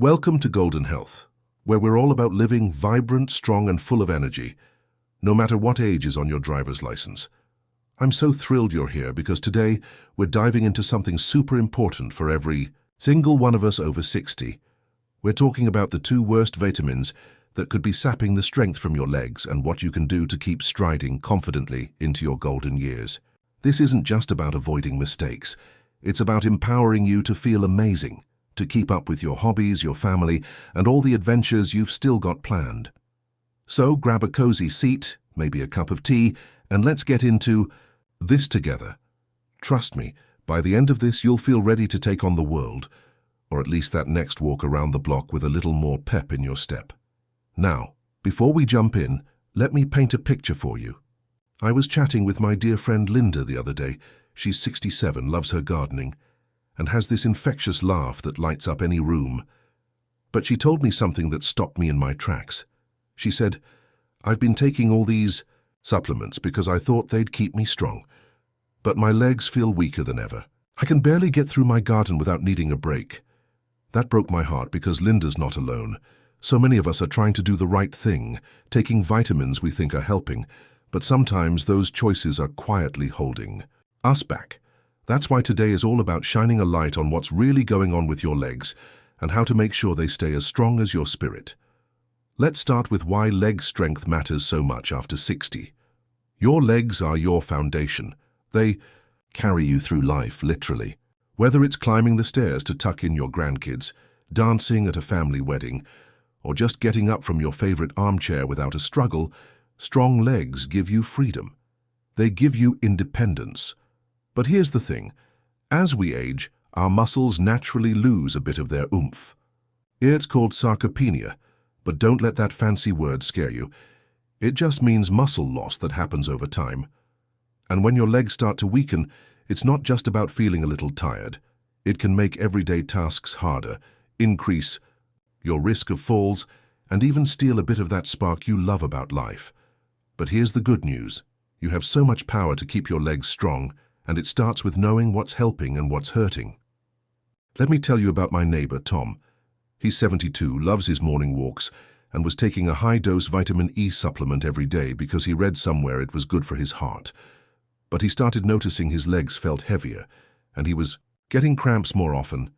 Welcome to Golden Health, where we're all about living vibrant, strong, and full of energy, no matter what age is on your driver's license. I'm so thrilled you're here because today we're diving into something super important for every single one of us over 60. We're talking about the two worst vitamins that could be sapping the strength from your legs and what you can do to keep striding confidently into your golden years. This isn't just about avoiding mistakes. It's about empowering you to feel amazing, to keep up with your hobbies, your family, and all the adventures you've still got planned. So grab a cozy seat, maybe a cup of tea, and let's get into this together. Trust me, by the end of this you'll feel ready to take on the world, or at least that next walk around the block with a little more pep in your step. Now, before we jump in, let me paint a picture for you. I was chatting with my dear friend Linda the other day. She's 67, loves her gardening, and has this infectious laugh that lights up any room. But she told me something that stopped me in my tracks. She said, "I've been taking all these supplements because I thought they'd keep me strong. But my legs feel weaker than ever. I can barely get through my garden without needing a break." That broke my heart because Linda's not alone. So many of us are trying to do the right thing, taking vitamins we think are helping, but sometimes those choices are quietly holding us back. That's why today is all about shining a light on what's really going on with your legs and how to make sure they stay as strong as your spirit. Let's start with why leg strength matters so much after 60. Your legs are your foundation. They carry you through life, literally. Whether it's climbing the stairs to tuck in your grandkids, dancing at a family wedding, or just getting up from your favorite armchair without a struggle, strong legs give you freedom. They give you independence. But here's the thing. As we age, our muscles naturally lose a bit of their oomph. It's called sarcopenia, but don't let that fancy word scare you. It just means muscle loss that happens over time. And when your legs start to weaken, it's not just about feeling a little tired. It can make everyday tasks harder, increase your risk of falls, and even steal a bit of that spark you love about life. But here's the good news. You have so much power to keep your legs strong, and it starts with knowing what's helping and what's hurting. Let me tell you about my neighbor, Tom. He's 72, loves his morning walks, and was taking a high-dose vitamin E supplement every day because he read somewhere it was good for his heart. But he started noticing his legs felt heavier, and he was getting cramps more often.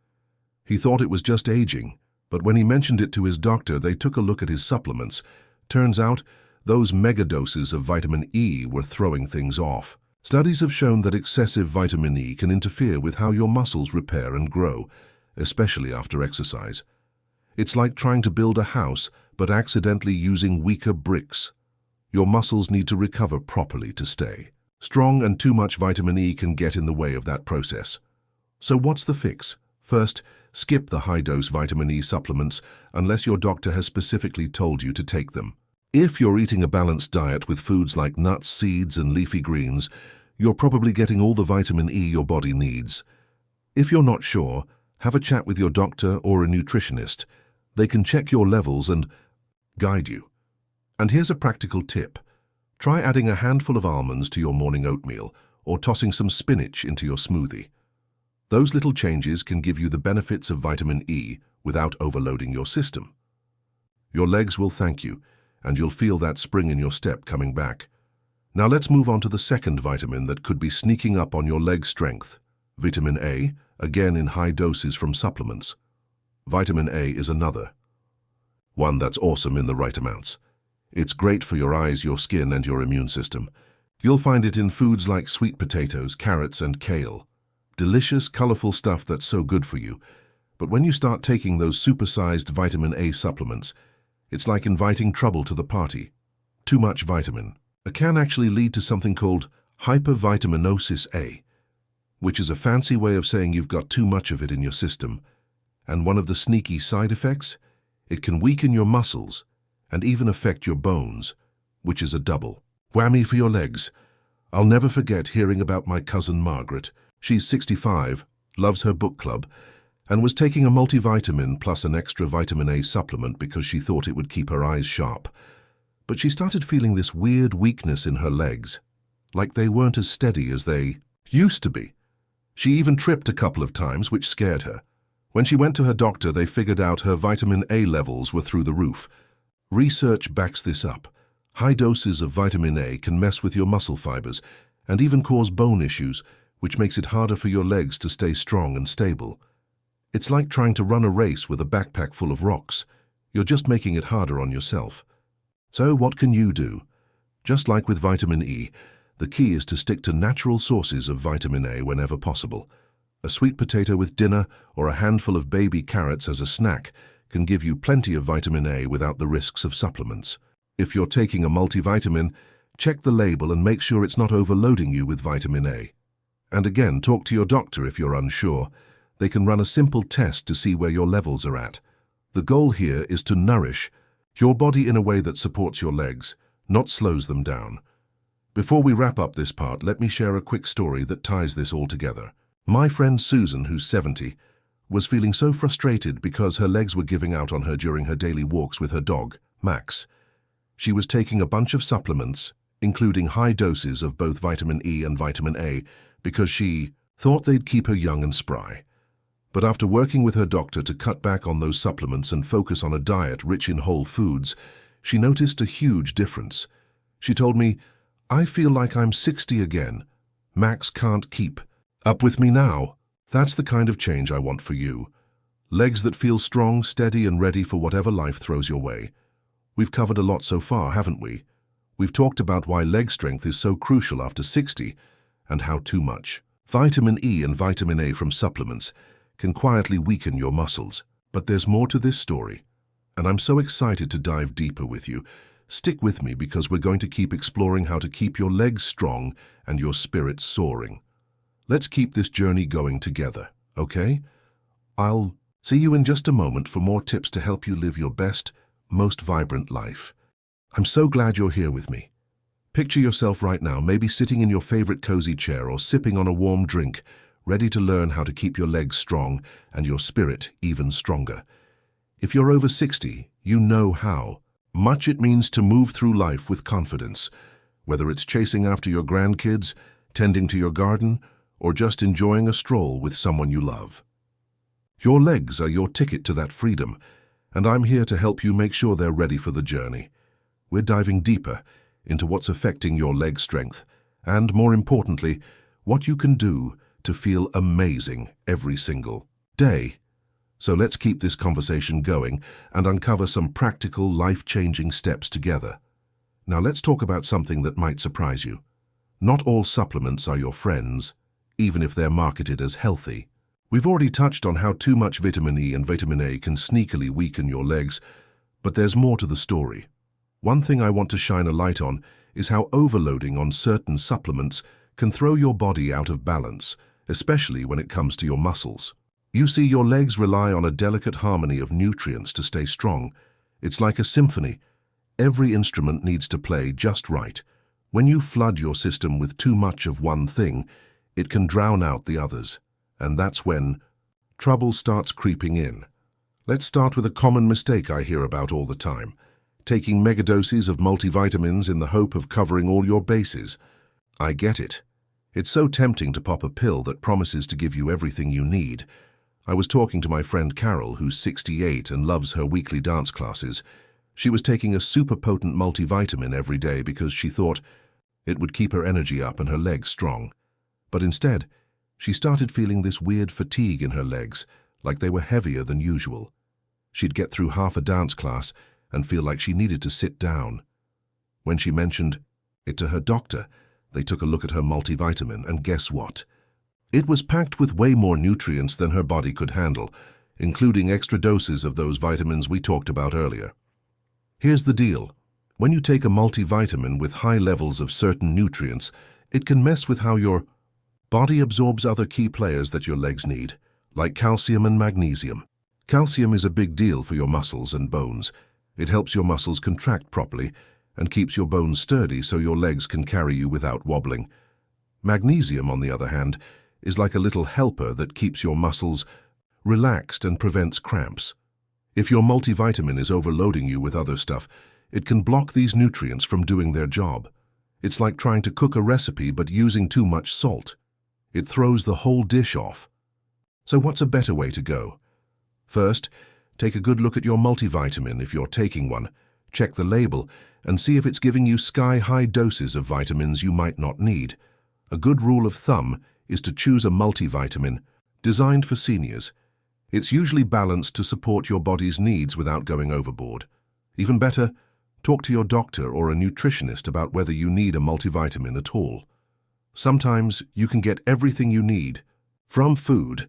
He thought it was just aging, but when he mentioned it to his doctor, they took a look at his supplements. Turns out, those mega doses of vitamin E were throwing things off. Studies have shown that excessive vitamin E can interfere with how your muscles repair and grow, especially after exercise. It's like trying to build a house, but accidentally using weaker bricks. Your muscles need to recover properly to stay strong, and too much vitamin E can get in the way of that process. So what's the fix? First, skip the high-dose vitamin E supplements unless your doctor has specifically told you to take them. If you're eating a balanced diet with foods like nuts, seeds, and leafy greens, you're probably getting all the vitamin E your body needs. If you're not sure, have a chat with your doctor or a nutritionist. They can check your levels and guide you. And here's a practical tip. Try adding a handful of almonds to your morning oatmeal or tossing some spinach into your smoothie. Those little changes can give you the benefits of vitamin E without overloading your system. Your legs will thank you, and you'll feel that spring in your step coming back. Now let's move on to the second vitamin that could be sneaking up on your leg strength. Vitamin A, again in high doses from supplements. Vitamin A is another one that's awesome in the right amounts. It's great for your eyes, your skin, and your immune system. You'll find it in foods like sweet potatoes, carrots, and kale. Delicious, colorful stuff that's so good for you. But when you start taking those supersized vitamin A supplements, it's like inviting trouble to the party. Too much vitamin. It can actually lead to something called hypervitaminosis A, which is a fancy way of saying you've got too much of it in your system. And one of the sneaky side effects? It can weaken your muscles and even affect your bones, which is a double whammy for your legs. I'll never forget hearing about my cousin Margaret. She's 65, loves her book club, and was taking a multivitamin plus an extra vitamin A supplement because she thought it would keep her eyes sharp. But she started feeling this weird weakness in her legs, like they weren't as steady as they used to be. She even tripped a couple of times, which scared her. When she went to her doctor, they figured out her vitamin A levels were through the roof. Research backs this up. High doses of vitamin A can mess with your muscle fibers and even cause bone issues, which makes it harder for your legs to stay strong and stable. It's like trying to run a race with a backpack full of rocks. You're just making it harder on yourself. So what can you do? Just like with vitamin E, the key is to stick to natural sources of vitamin A whenever possible. A sweet potato with dinner or a handful of baby carrots as a snack can give you plenty of vitamin A without the risks of supplements. If you're taking a multivitamin, check the label and make sure it's not overloading you with vitamin A. And again, talk to your doctor if you're unsure. They can run a simple test to see where your levels are at. The goal here is to nourish your body in a way that supports your legs, not slows them down. Before we wrap up this part, let me share a quick story that ties this all together. My friend Susan, who's 70, was feeling so frustrated because her legs were giving out on her during her daily walks with her dog, Max. She was taking a bunch of supplements, including high doses of both vitamin E and vitamin A, because she thought they'd keep her young and spry. But after working with her doctor to cut back on those supplements and focus on a diet rich in whole foods, she noticed a huge difference. She told me, "I feel like I'm 60 again. Max can't keep up with me now." That's the kind of change I want for you. Legs that feel strong, steady, and ready for whatever life throws your way. We've covered a lot so far, haven't we? We've talked about why leg strength is so crucial after 60, and how too much vitamin E and vitamin A from supplements can quietly weaken your muscles. But there's more to this story, and I'm so excited to dive deeper with you. Stick with me because we're going to keep exploring how to keep your legs strong and your spirit soaring. Let's keep this journey going together, okay? I'll see you in just a moment for more tips to help you live your best, most vibrant life. I'm so glad you're here with me. Picture yourself right now, maybe sitting in your favorite cozy chair or sipping on a warm drink, ready to learn how to keep your legs strong and your spirit even stronger. If you're over 60, you know how much it means to move through life with confidence, whether it's chasing after your grandkids, tending to your garden, or just enjoying a stroll with someone you love. Your legs are your ticket to that freedom, and I'm here to help you make sure they're ready for the journey. We're diving deeper into what's affecting your leg strength, and more importantly, what you can do to feel amazing every single day. So let's keep this conversation going and uncover some practical, life-changing steps together. Now let's talk about something that might surprise you. Not all supplements are your friends, even if they're marketed as healthy. We've already touched on how too much vitamin E and vitamin A can sneakily weaken your legs, but there's more to the story. One thing I want to shine a light on is how overloading on certain supplements can throw your body out of balance, especially when it comes to your muscles. You see, your legs rely on a delicate harmony of nutrients to stay strong. It's like a symphony. Every instrument needs to play just right. When you flood your system with too much of one thing, it can drown out the others. And that's when trouble starts creeping in. Let's start with a common mistake I hear about all the time: taking megadoses of multivitamins in the hope of covering all your bases. I get it. It's so tempting to pop a pill that promises to give you everything you need. I was talking to my friend Carol, who's 68 and loves her weekly dance classes. She was taking a super potent multivitamin every day because she thought it would keep her energy up and her legs strong. But instead, she started feeling this weird fatigue in her legs, like they were heavier than usual. She'd get through half a dance class and feel like she needed to sit down. When she mentioned it to her doctor, they took a look at her multivitamin, and guess what? It was packed with way more nutrients than her body could handle, including extra doses of those vitamins we talked about earlier. Here's the deal. When you take a multivitamin with high levels of certain nutrients, it can mess with how your body absorbs other key players that your legs need, like calcium and magnesium. Calcium is a big deal for your muscles and bones. It helps your muscles contract properly and keeps your bones sturdy so your legs can carry you without wobbling. Magnesium, on the other hand, is like a little helper that keeps your muscles relaxed and prevents cramps. If your multivitamin is overloading you with other stuff, it can block these nutrients from doing their job. It's like trying to cook a recipe but using too much salt. It throws the whole dish off. So what's a better way to go? First, take a good look at your multivitamin if you're taking one. Check the label and see if it's giving you sky-high doses of vitamins you might not need. A good rule of thumb is to choose a multivitamin designed for seniors. It's usually balanced to support your body's needs without going overboard. Even better, talk to your doctor or a nutritionist about whether you need a multivitamin at all. Sometimes you can get everything you need from food,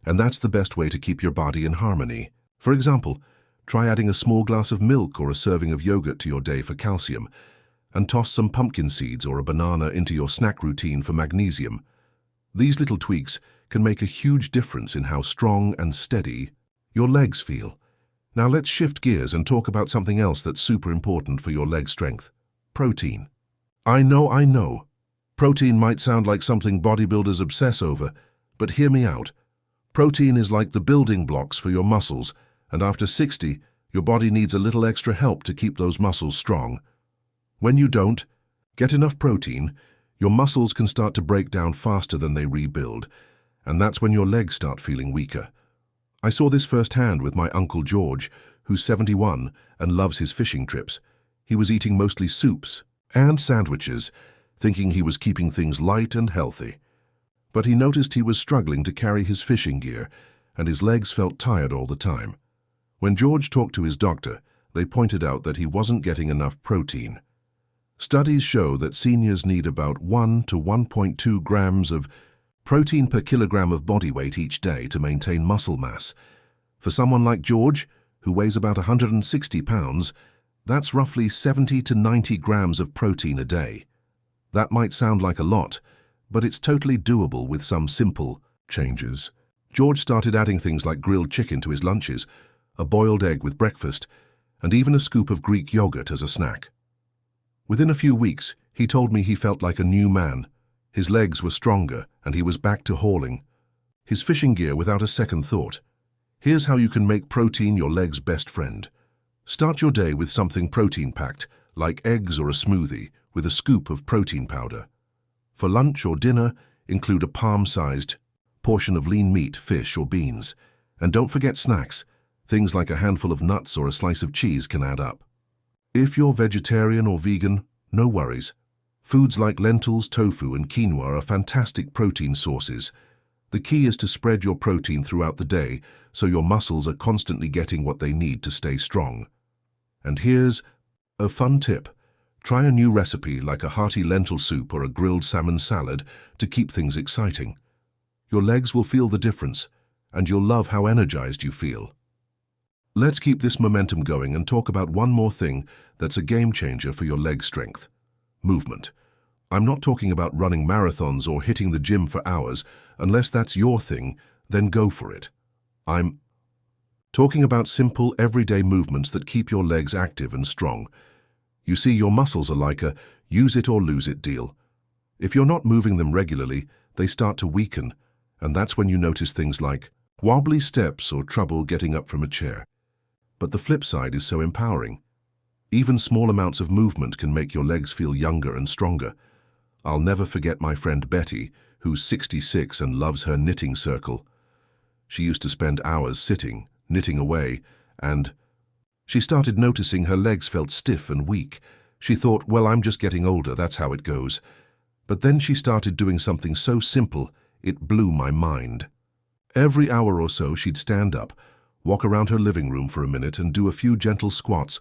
and that's the best way to keep your body in harmony. For example, try adding a small glass of milk or a serving of yogurt to your day for calcium, and toss some pumpkin seeds or a banana into your snack routine for magnesium. These little tweaks can make a huge difference in how strong and steady your legs feel. Now let's shift gears and talk about something else that's super important for your leg strength: protein. I know. Protein might sound like something bodybuilders obsess over, but hear me out. Protein is like the building blocks for your muscles, and after 60, your body needs a little extra help to keep those muscles strong. When you don't get enough protein, your muscles can start to break down faster than they rebuild, and that's when your legs start feeling weaker. I saw this firsthand with my Uncle George, who's 71 and loves his fishing trips. He was eating mostly soups and sandwiches, thinking he was keeping things light and healthy. But he noticed he was struggling to carry his fishing gear, and his legs felt tired all the time. When George talked to his doctor, they pointed out that he wasn't getting enough protein. Studies show that seniors need about 1 to 1.2 grams of protein per kilogram of body weight each day to maintain muscle mass. For someone like George, who weighs about 160 pounds, that's roughly 70 to 90 grams of protein a day. That might sound like a lot, but it's totally doable with some simple changes. George started adding things like grilled chicken to his lunches, a boiled egg with breakfast, and even a scoop of Greek yogurt as a snack. Within a few weeks, he told me he felt like a new man. His legs were stronger, and he was back to hauling his fishing gear without a second thought. Here's how you can make protein your leg's best friend. Start your day with something protein-packed, like eggs or a smoothie, with a scoop of protein powder. For lunch or dinner, include a palm-sized portion of lean meat, fish, or beans. And don't forget snacks. Things like a handful of nuts or a slice of cheese can add up. If you're vegetarian or vegan, no worries. Foods like lentils, tofu, and quinoa are fantastic protein sources. The key is to spread your protein throughout the day so your muscles are constantly getting what they need to stay strong. And here's a fun tip. Try a new recipe like a hearty lentil soup or a grilled salmon salad to keep things exciting. Your legs will feel the difference, and you'll love how energized you feel. Let's keep this momentum going and talk about one more thing that's a game changer for your leg strength: movement. I'm not talking about running marathons or hitting the gym for hours. Unless that's your thing, then go for it. I'm talking about simple, everyday movements that keep your legs active and strong. You see, your muscles are like a use it or lose it deal. If you're not moving them regularly, they start to weaken, and that's when you notice things like wobbly steps or trouble getting up from a chair. But the flip side is so empowering. Even small amounts of movement can make your legs feel younger and stronger. I'll never forget my friend Betty, who's 66 and loves her knitting circle. She used to spend hours sitting, knitting away, and she started noticing her legs felt stiff and weak. She thought, well, I'm just getting older, that's how it goes. But then she started doing something so simple, it blew my mind. Every hour or so, she'd stand up, walk around her living room for a minute and do a few gentle squats,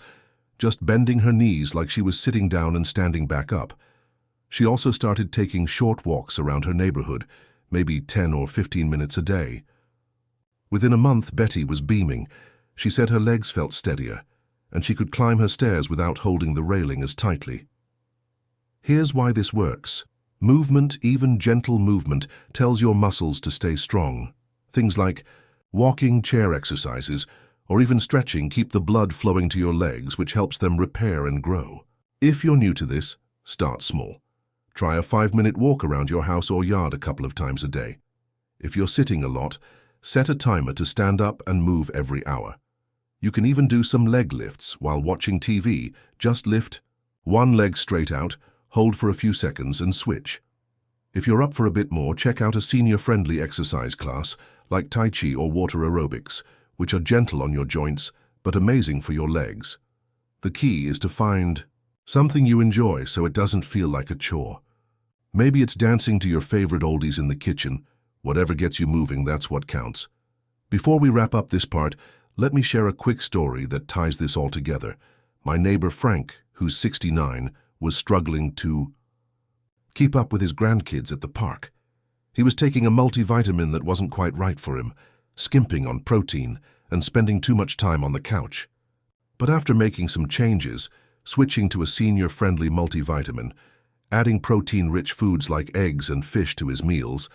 just bending her knees like she was sitting down and standing back up. She also started taking short walks around her neighborhood, maybe 10 or 15 minutes a day. Within a month, Betty was beaming. She said her legs felt steadier, and she could climb her stairs without holding the railing as tightly. Here's why this works. Movement, even gentle movement, tells your muscles to stay strong. Things like walking, chair exercises, or even stretching keep the blood flowing to your legs, which helps them repair and grow. If you're new to this, start small. Try a 5-minute walk around your house or yard a couple of times a day. If you're sitting a lot, set a timer to stand up and move every hour. You can even do some leg lifts while watching TV. Just lift one leg straight out, hold for a few seconds and switch. If you're up for a bit more, check out a senior-friendly exercise class like Tai Chi or water aerobics, which are gentle on your joints but amazing for your legs. The key is to find something you enjoy so it doesn't feel like a chore. Maybe it's dancing to your favorite oldies in the kitchen. Whatever gets you moving, that's what counts. Before we wrap up this part, let me share a quick story that ties this all together. My neighbor Frank, who's 69, was struggling to keep up with his grandkids at the park. He was taking a multivitamin that wasn't quite right for him, skimping on protein, and spending too much time on the couch. But after making some changes, switching to a senior-friendly multivitamin, adding protein-rich foods like eggs and fish to his meals,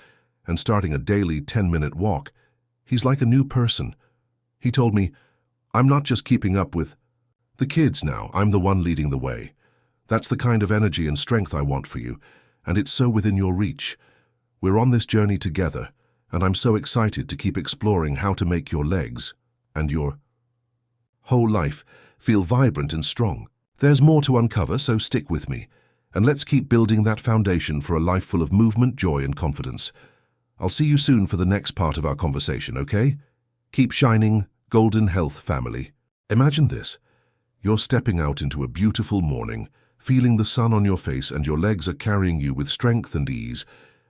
and starting a daily 10-minute walk, he's like a new person. He told me, "I'm not just keeping up with the kids now, I'm the one leading the way. That's the kind of energy and strength I want for you, and it's so within your reach. We're on this journey together, and I'm so excited to keep exploring how to make your legs and your whole life feel vibrant and strong. There's more to uncover, so stick with me, and let's keep building that foundation for a life full of movement, joy, and confidence. I'll see you soon for the next part of our conversation, okay? Keep shining, golden health family." Imagine this. You're stepping out into a beautiful morning, feeling the sun on your face, and your legs are carrying you with strength and ease.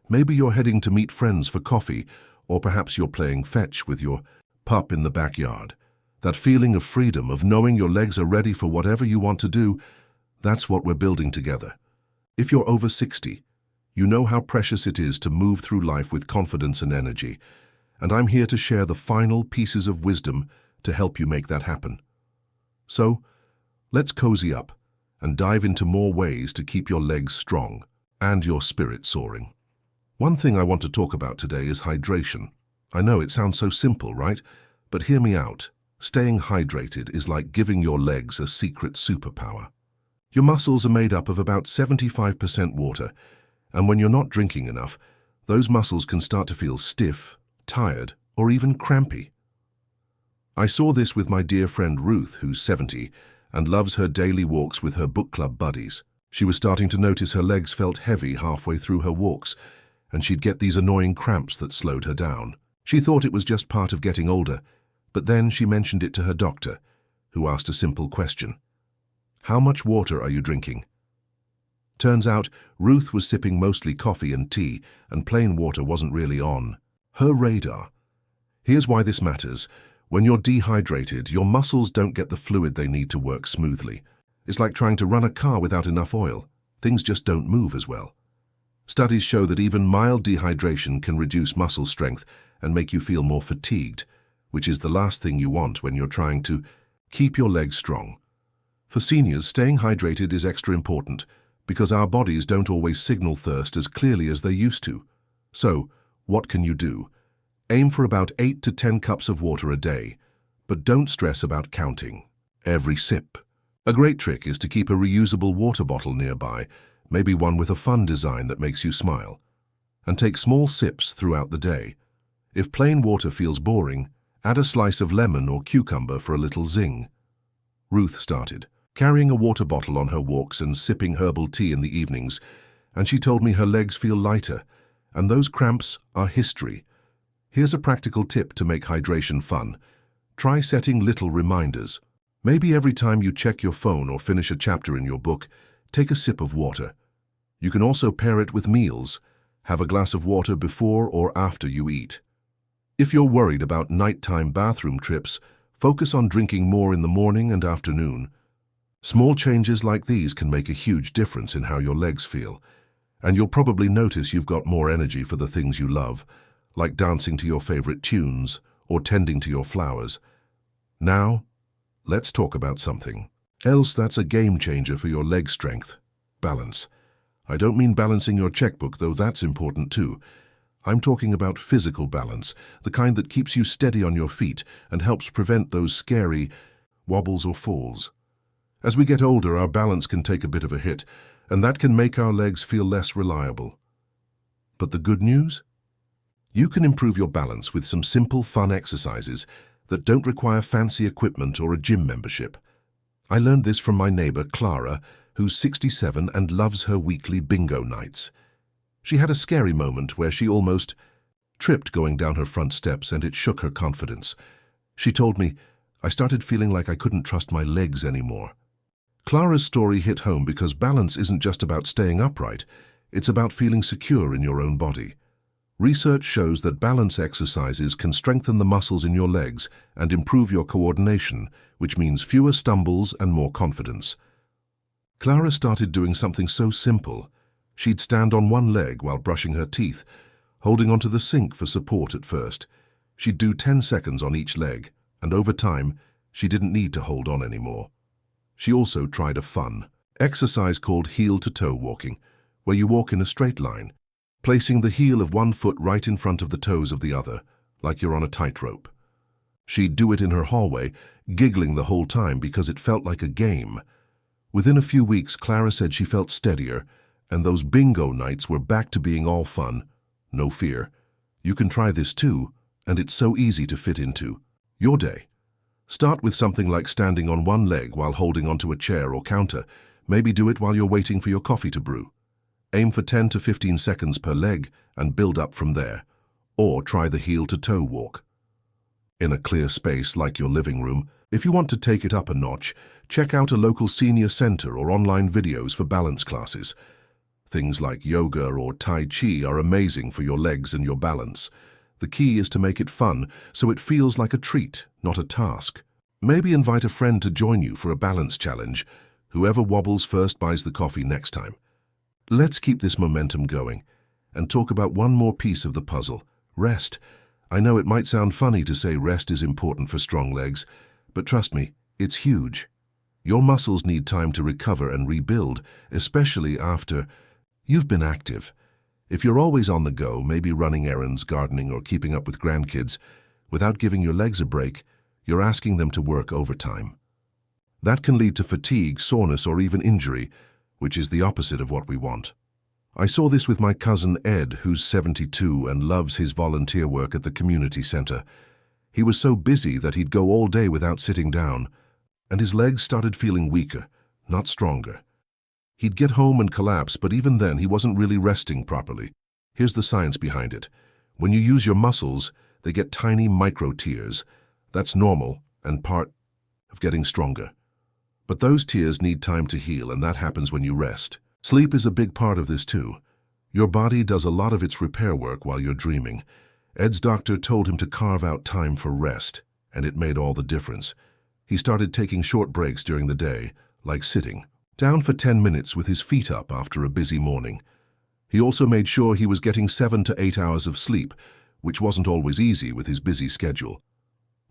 Maybe you're heading to meet friends for coffee, or perhaps you're playing fetch with your pup in the backyard. That feeling of freedom, of knowing your legs are ready for whatever you want to do, that's what we're building together. If you're over 60, you know how precious it is to move through life with confidence and energy, and I'm here to share the final pieces of wisdom to help you make that happen. So, let's cozy up and dive into more ways to keep your legs strong and your spirit soaring. One thing I want to talk about today is hydration. I know it sounds so simple, right? But hear me out. Staying hydrated is like giving your legs a secret superpower. Your muscles are made up of about 75% water, and when you're not drinking enough, those muscles can start to feel stiff, tired, or even crampy. I saw this with my dear friend Ruth, who's 70, and loves her daily walks with her book club buddies. She was starting to notice her legs felt heavy halfway through her walks, and she'd get these annoying cramps that slowed her down. She thought it was just part of getting older, but then she mentioned it to her doctor, who asked a simple question. "How much water are you drinking?" Turns out, Ruth was sipping mostly coffee and tea, and plain water wasn't really on her radar. Here's why this matters. When you're dehydrated, your muscles don't get the fluid they need to work smoothly. It's like trying to run a car without enough oil. Things just don't move as well. Studies show that even mild dehydration can reduce muscle strength and make you feel more fatigued, which is the last thing you want when you're trying to keep your legs strong. For seniors, staying hydrated is extra important because our bodies don't always signal thirst as clearly as they used to. So, what can you do? Aim for about 8 to 10 cups of water a day, but don't stress about counting every sip. A great trick is to keep a reusable water bottle nearby, maybe one with a fun design that makes you smile, and take small sips throughout the day. If plain water feels boring, add a slice of lemon or cucumber for a little zing. Ruth started carrying a water bottle on her walks and sipping herbal tea in the evenings, and she told me her legs feel lighter, and those cramps are history. Here's a practical tip to make hydration fun. Try setting little reminders. Maybe every time you check your phone or finish a chapter in your book, take a sip of water. You can also pair it with meals. Have a glass of water before or after you eat. If you're worried about nighttime bathroom trips, focus on drinking more in the morning and afternoon. Small changes like these can make a huge difference in how your legs feel, and you'll probably notice you've got more energy for the things you love, like dancing to your favorite tunes or tending to your flowers. Now, let's talk about something else that's a game changer for your leg strength: balance. I don't mean balancing your checkbook, though that's important too. I'm talking about physical balance, the kind that keeps you steady on your feet and helps prevent those scary wobbles or falls. As we get older, our balance can take a bit of a hit, and that can make our legs feel less reliable. But the good news? You can improve your balance with some simple, fun exercises that don't require fancy equipment or a gym membership. I learned this from my neighbor, Clara, who's 67 and loves her weekly bingo nights. She had a scary moment where she almost tripped going down her front steps, and it shook her confidence. She told me, "I started feeling like I couldn't trust my legs anymore." Clara's story hit home because balance isn't just about staying upright, it's about feeling secure in your own body. Research shows that balance exercises can strengthen the muscles in your legs and improve your coordination, which means fewer stumbles and more confidence. Clara started doing something so simple. She'd stand on one leg while brushing her teeth, holding onto the sink for support at first. She'd do 10 seconds on each leg, and over time, she didn't need to hold on anymore. She also tried a fun exercise called heel-to-toe walking, where you walk in a straight line, placing the heel of one foot right in front of the toes of the other, like you're on a tightrope. She'd do it in her hallway, giggling the whole time because it felt like a game. Within a few weeks, Clara said she felt steadier, and those bingo nights were back to being all fun. No fear. You can try this too, and it's so easy to fit into your day. Start with something like standing on one leg while holding onto a chair or counter. Maybe do it while you're waiting for your coffee to brew. Aim for 10 to 15 seconds per leg and build up from there. Or try the heel-to-toe walk. In a clear space like your living room, if you want to take it up a notch, check out a local senior center or online videos for balance classes. Things like yoga or Tai Chi are amazing for your legs and your balance. The key is to make it fun so it feels like a treat, not a task. Maybe invite a friend to join you for a balance challenge. Whoever wobbles first buys the coffee next time. Let's keep this momentum going and talk about one more piece of the puzzle: rest. I know it might sound funny to say rest is important for strong legs, but trust me, it's huge. Your muscles need time to recover and rebuild, especially after you've been active. If you're always on the go, maybe running errands, gardening, or keeping up with grandkids, without giving your legs a break, you're asking them to work overtime. That can lead to fatigue, soreness, or even injury, which is the opposite of what we want. I saw this with my cousin Ed, who's 72 and loves his volunteer work at the community center. He was so busy that he'd go all day without sitting down, and his legs started feeling weaker, not stronger. He'd get home and collapse, but even then he wasn't really resting properly. Here's the science behind it. When you use your muscles, they get tiny micro tears. That's normal and part of getting stronger. But those tears need time to heal, and that happens when you rest. Sleep is a big part of this too. Your body does a lot of its repair work while you're dreaming. Ed's doctor told him to carve out time for rest, and it made all the difference. He started taking short breaks during the day, like sitting down for 10 minutes with his feet up after a busy morning. He also made sure he was getting 7 to 8 hours of sleep, which wasn't always easy with his busy schedule.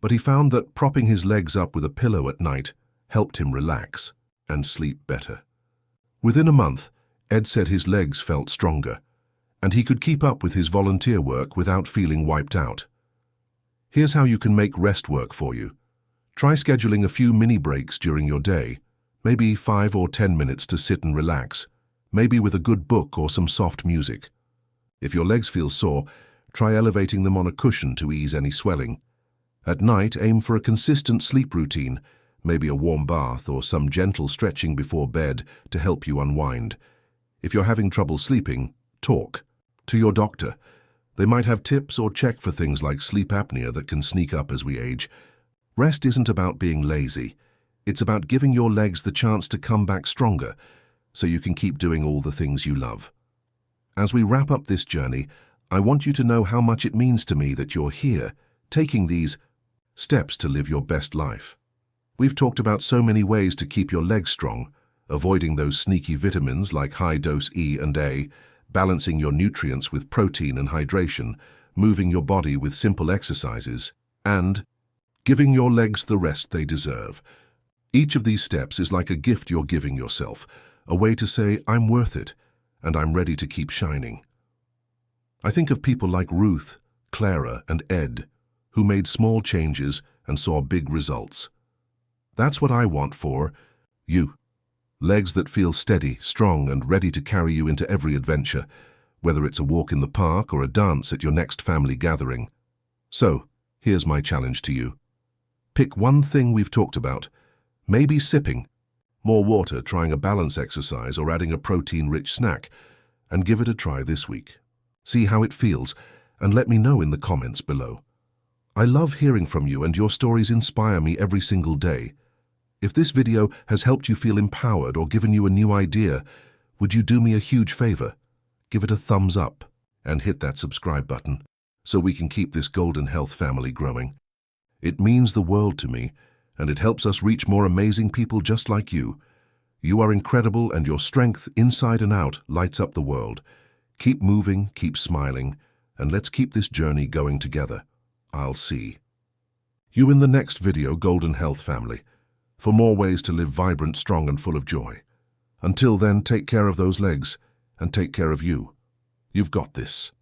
But he found that propping his legs up with a pillow at night helped him relax and sleep better. Within a month, Ed said his legs felt stronger, and he could keep up with his volunteer work without feeling wiped out. Here's how you can make rest work for you. Try scheduling a few mini breaks during your day, maybe 5 or 10 minutes to sit and relax, maybe with a good book or some soft music. If your legs feel sore, try elevating them on a cushion to ease any swelling. At night, aim for a consistent sleep routine, maybe a warm bath or some gentle stretching before bed to help you unwind. If you're having trouble sleeping, talk to your doctor. They might have tips or check for things like sleep apnea that can sneak up as we age. Rest isn't about being lazy. It's about giving your legs the chance to come back stronger so you can keep doing all the things you love. As we wrap up this journey, I want you to know how much it means to me that you're here, taking these steps to live your best life. We've talked about so many ways to keep your legs strong: avoiding those sneaky vitamins like high-dose E and A, balancing your nutrients with protein and hydration, moving your body with simple exercises, and giving your legs the rest they deserve. Each of these steps is like a gift you're giving yourself, a way to say, I'm worth it, and I'm ready to keep shining. I think of people like Ruth, Clara, and Ed, who made small changes and saw big results. That's what I want for you. Legs that feel steady, strong, and ready to carry you into every adventure, whether it's a walk in the park or a dance at your next family gathering. So, here's my challenge to you. Pick one thing we've talked about. Maybe sipping more water, trying a balance exercise, or adding a protein-rich snack, and give it a try this week. See how it feels, and let me know in the comments below. I love hearing from you, and your stories inspire me every single day. If this video has helped you feel empowered or given you a new idea, would you do me a huge favor? Give it a thumbs up and hit that subscribe button so we can keep this golden health family growing. It means the world to me, and it helps us reach more amazing people just like you. You are incredible, and your strength inside and out lights up the world. Keep moving, keep smiling, and let's keep this journey going together. I'll see you in the next video, Golden Health family, for more ways to live vibrant, strong, and full of joy. Until then, take care of those legs and take care of you. You've got this.